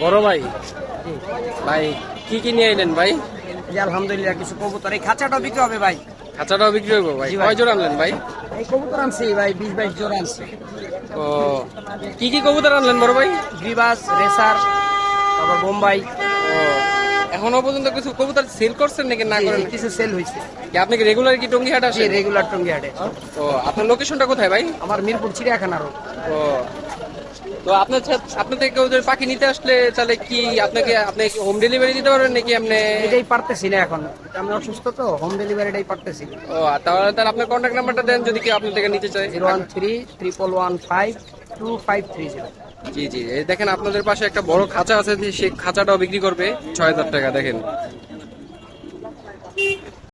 বড় ভাই, ভাই কি কি নিয়ে এলেন ভাই? আলহামদুলিল্লাহ কিছু কবুতর, এই খাঁচাটাও বিক্রি হবে ভাই। খাঁচাটাও বিক্রি হইব ভাই? জি ভাই। কয় জোড়া আনলেন ভাই? এই কবুতর আনছি ভাই 20-22 জোড়া আনছি। ও, কি কি কবুতর আনলেন বড় ভাই? গ্রিবাস, রেসার, তারপর বোম্বাই। ও, এখনো পর্যন্ত কিছু কবুতর সেল করছেন নাকি না করেন? কিছু সেল হয়েছে। কি আপনি কি রেগুলার কি টঙ্গি হাট জি, আসেন? রেগুলার টঙ্গি হাটে। ও, আপনার লোকেশনটা কোথায় ভাই? আমার মিরপুর চিড়িয়াখানা রোড। ও, তো আপনার থেকে কেউ যদি পাখি নিতে আসলে তাহলে কি আপনি কি হোম ডেলিভারি দিতে পারবেন নাকি আপনি? এটাই পারতেছি না এখন, আমি অসুস্থ তো, হোম ডেলিভারিটাই পারতেছি। ও, তাহলে আপনার কন্ট্যাক্ট নাম্বারটা দেন যদি কেউ আপনার থেকে নিতে চায়। 013-115-2530। জি জি, এই দেখেন আপনাদের পাশে একটা বড় খাঁচা আছে, সেই খাঁচাটাও বিক্রি করবে 6000 টাকা। দেখেন।